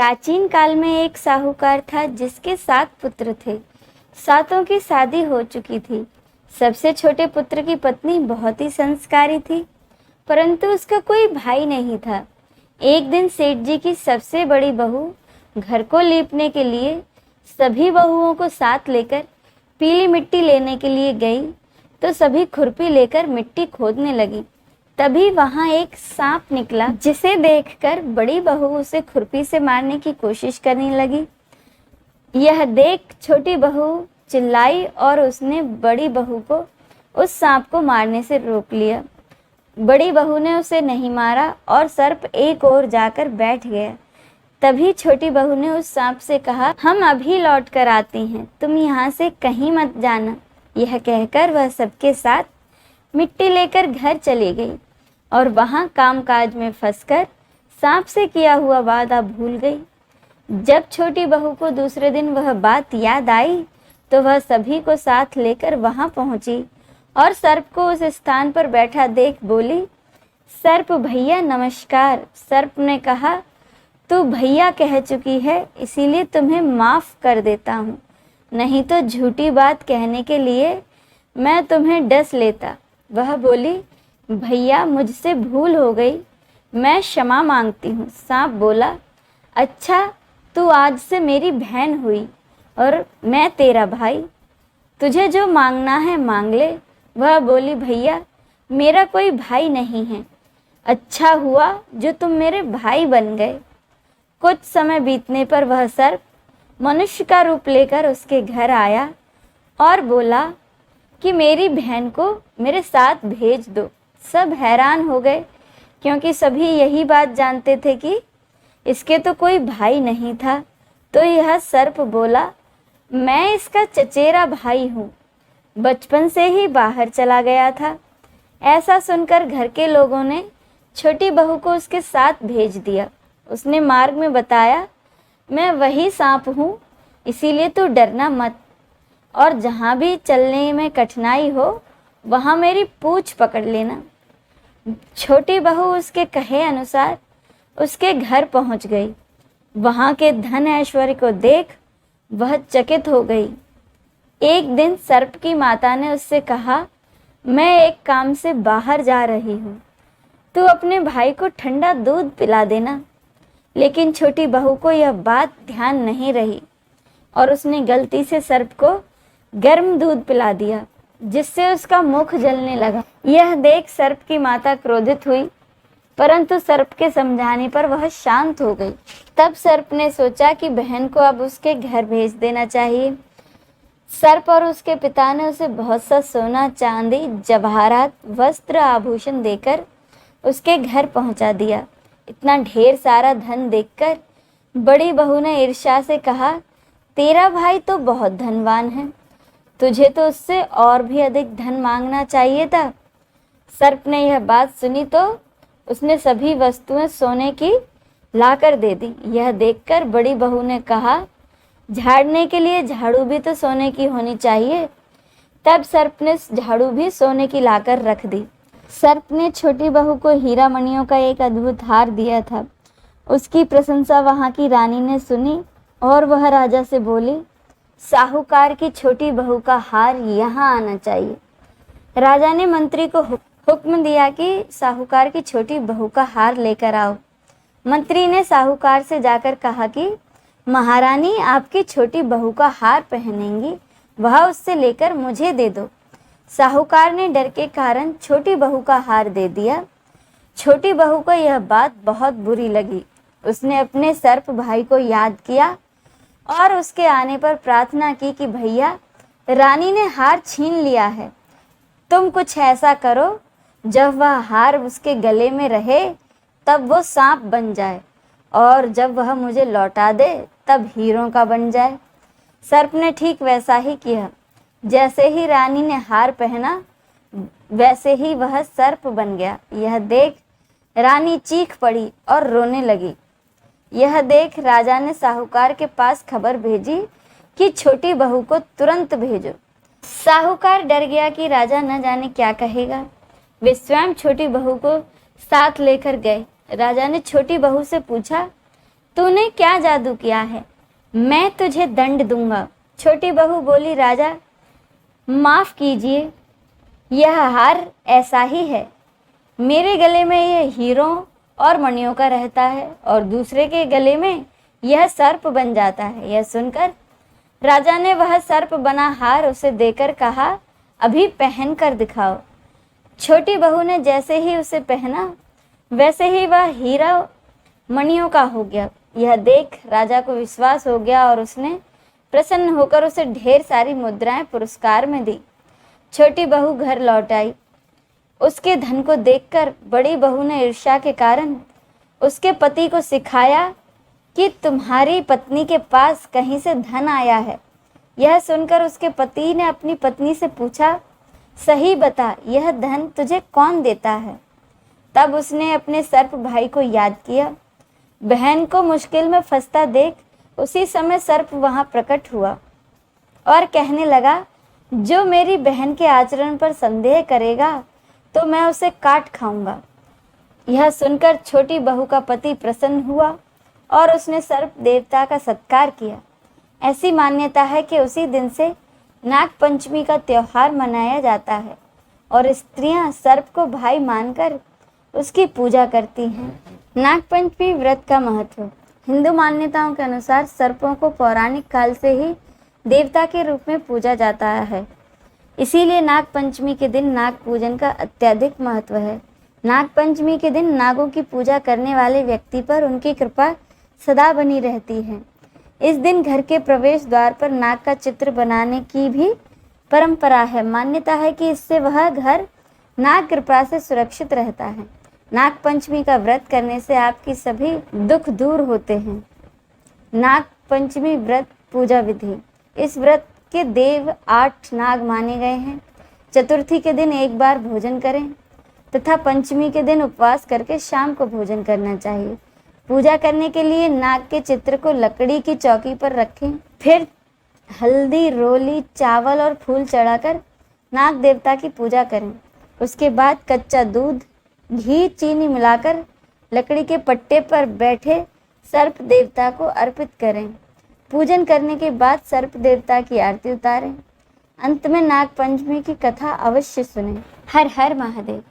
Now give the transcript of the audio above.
प्राचीन काल में एक साहूकार था जिसके 7 पुत्र थे। सातों की शादी हो चुकी थी। सबसे छोटे पुत्र की पत्नी बहुत ही संस्कारी थी, परंतु उसका कोई भाई नहीं था। एक दिन सेठ जी की सबसे बड़ी बहू घर को लीपने के लिए सभी बहुओं को साथ लेकर पीली मिट्टी लेने के लिए गई, तो सभी खुरपी लेकर मिट्टी खोदने लगी। तभी वहां एक सांप निकला, जिसे देखकर बड़ी बहू उसे खुरपी से मारने की कोशिश करने लगी। यह देख छोटी बहू चिल्लाई और उसने बड़ी बहू को उस सांप को मारने से रोक लिया। बड़ी बहू ने उसे नहीं मारा और सर्प एक ओर जाकर बैठ गया। तभी छोटी बहू ने उस सांप से कहा, हम अभी लौट कर आती हैं, तुम यहाँ से कहीं मत जाना। यह कहकर वह सबके साथ मिट्टी लेकर घर चली गई और वहां कामकाज में फंसकर सांप से किया हुआ वादा भूल गई। जब छोटी बहू को दूसरे दिन वह बात याद आई, तो वह सभी को साथ लेकर वहां पहुंची और सर्प को उस स्थान पर बैठा देख बोली, सर्प भैया नमस्कार। सर्प ने कहा, तू भैया कह चुकी है, इसीलिए तुम्हें माफ कर देता हूँ, नहीं तो झूठी बात कहने के लिए मैं तुम्हें डस लेता। वह बोली, भैया मुझसे भूल हो गई, मैं क्षमा मांगती हूँ। सांप बोला, अच्छा तू आज से मेरी बहन हुई और मैं तेरा भाई, तुझे जो मांगना है मांग ले। वह बोली, भैया मेरा कोई भाई नहीं है, अच्छा हुआ जो तुम मेरे भाई बन गए। कुछ समय बीतने पर वह सर्प मनुष्य का रूप लेकर उसके घर आया और बोला कि मेरी बहन को मेरे साथ भेज दो। सब हैरान हो गए, क्योंकि सभी यही बात जानते थे कि इसके तो कोई भाई नहीं था। तो यह सर्प बोला, मैं इसका चचेरा भाई हूँ, बचपन से ही बाहर चला गया था। ऐसा सुनकर घर के लोगों ने छोटी बहू को उसके साथ भेज दिया। उसने मार्ग में बताया, मैं वही सांप हूँ, इसीलिए तू डरना मत, और जहाँ भी चलने में कठिनाई हो वहाँ मेरी पूंछ पकड़ लेना। छोटी बहू उसके कहे अनुसार उसके घर पहुँच गई। वहाँ के धन ऐश्वर्य को देख वह चकित हो गई। एक दिन सर्प की माता ने उससे कहा, मैं एक काम से बाहर जा रही हूँ, तू अपने भाई को ठंडा दूध पिला देना। लेकिन छोटी बहू को यह बात ध्यान नहीं रही और उसने गलती से सर्प को गर्म दूध पिला दिया, जिससे उसका मुख जलने लगा। यह देख सर्प की माता क्रोधित हुई, परंतु सर्प के समझाने पर वह शांत हो गई। तब सर्प ने सोचा कि बहन को अब उसके घर भेज देना चाहिए। सर्प और उसके पिता ने उसे बहुत सा सोना, चांदी, जवाहरात, वस्त्र, आभूषण देकर उसके घर पहुंचा दिया। इतना ढेर सारा धन देखकर बड़ी बहू ने ईर्ष्या से कहा, तेरा भाई तो बहुत धनवान है, तुझे तो उससे और भी अधिक धन मांगना चाहिए था। सर्प ने यह बात सुनी तो उसने सभी वस्तुएं सोने की लाकर दे दी। यह देखकर बड़ी बहू ने कहा, झाड़ने के लिए झाड़ू भी तो सोने की होनी चाहिए। तब सर्प ने झाड़ू भी सोने की लाकर रख दी। सर्प ने छोटी बहू को हीरा मणियों का एक अद्भुत हार दिया था। उसकी प्रशंसा वहां की रानी ने सुनी और वह राजा से बोली, साहूकार की छोटी बहू का हार यहाँ आना चाहिए। राजा ने मंत्री को हुक्म दिया कि साहूकार की छोटी बहू का हार लेकर आओ। मंत्री ने साहूकार से जाकर कहा कि महारानी आपकी छोटी बहू का हार पहनेंगी, वह उससे लेकर मुझे दे दो। साहूकार ने डर के कारण छोटी बहू का हार दे दिया। छोटी बहू को यह बात बहुत बुरी लगी। उसने अपने सर्प भाई को याद किया और उसके आने पर प्रार्थना की कि भैया, रानी ने हार छीन लिया है, तुम कुछ ऐसा करो जब वह हार उसके गले में रहे तब वो सांप बन जाए, और जब वह मुझे लौटा दे तब हीरों का बन जाए। सर्प ने ठीक वैसा ही किया। जैसे ही रानी ने हार पहना, वैसे ही वह सर्प बन गया। यह देख रानी चीख पड़ी और रोने लगी। यह देख राजा ने साहूकार के पास खबर भेजी कि छोटी बहू को तुरंत भेजो। साहूकार डर गया कि राजा न जाने क्या कहेगा। वे स्वयं छोटी बहू को साथ लेकर गए। राजा ने छोटी बहू से पूछा, तूने क्या जादू किया है? मैं तुझे दंड दूंगा। छोटी बहू बोली, राजा माफ कीजिए, यह हार ऐसा ही है। मेरे गले में यह हीरों और मणियों का रहता है और दूसरे के गले में यह सर्प बन जाता है। यह सुनकर राजा ने वह सर्प बना हार उसे देकर कहा, अभी पहन कर दिखाओ। छोटी बहू ने जैसे ही उसे पहना वैसे ही वह हीरा मणियों का हो गया। यह देख राजा को विश्वास हो गया और उसने प्रसन्न होकर उसे ढेर सारी मुद्राएं पुरस्कार में दी। छोटी बहू घर लौट आई। उसके धन को देखकर बड़ी बहू ने ईर्ष्या के कारण उसके पति को सिखाया कि तुम्हारी पत्नी के पास कहीं से धन आया है। यह सुनकर उसके पति ने अपनी पत्नी से पूछा, सही बता, यह धन तुझे कौन देता है? तब उसने अपने सर्प भाई को याद किया। बहन को मुश्किल में फंसता देख उसी समय सर्प वहां प्रकट हुआ और कहने लगा, जो मेरी बहन के आचरण पर संदेह करेगा तो मैं उसे काट खाऊंगा। यह सुनकर छोटी बहू का पति प्रसन्न हुआ और उसने सर्प देवता का सत्कार किया। ऐसी मान्यता है कि उसी दिन से नाग पंचमी का त्योहार मनाया जाता है और स्त्रियां सर्प को भाई मानकर उसकी पूजा करती हैं। नाग पंचमी व्रत का महत्व। हिंदू मान्यताओं के अनुसार सर्पों को पौराणिक काल से ही देवता के रूप में पूजा जाता है। इसीलिए नाग पंचमी के दिन नाग पूजन का अत्यधिक महत्व है। नाग पंचमी के दिन नागों की पूजा करने वाले व्यक्ति पर उनकी कृपा सदा बनी रहती है। इस दिन घर के प्रवेश द्वार पर नाग का चित्र बनाने की भी परंपरा है। मान्यता है कि इससे वह घर नाग कृपा से सुरक्षित रहता है। नाग पंचमी का व्रत करने से आपकी सभी दुख दूर होते हैं। नाग पंचमी व्रत पूजा विधि। इस व्रत के देव 8 नाग माने गए हैं। चतुर्थी के दिन एक बार भोजन करें तथा पंचमी के दिन उपवास करके शाम को भोजन करना चाहिए। पूजा करने के लिए नाग के चित्र को लकड़ी की चौकी पर रखें। फिर हल्दी, रोली, चावल और फूल चढ़ाकर नाग देवता की पूजा करें। उसके बाद कच्चा दूध, घी, चीनी मिलाकर लकड़ी के पट्टे पर बैठे सर्प देवता को अर्पित करें। पूजन करने के बाद सर्प देवता की आरती उतारें। अंत में नाग पंचमी की कथा अवश्य सुनें। हर हर महादेव।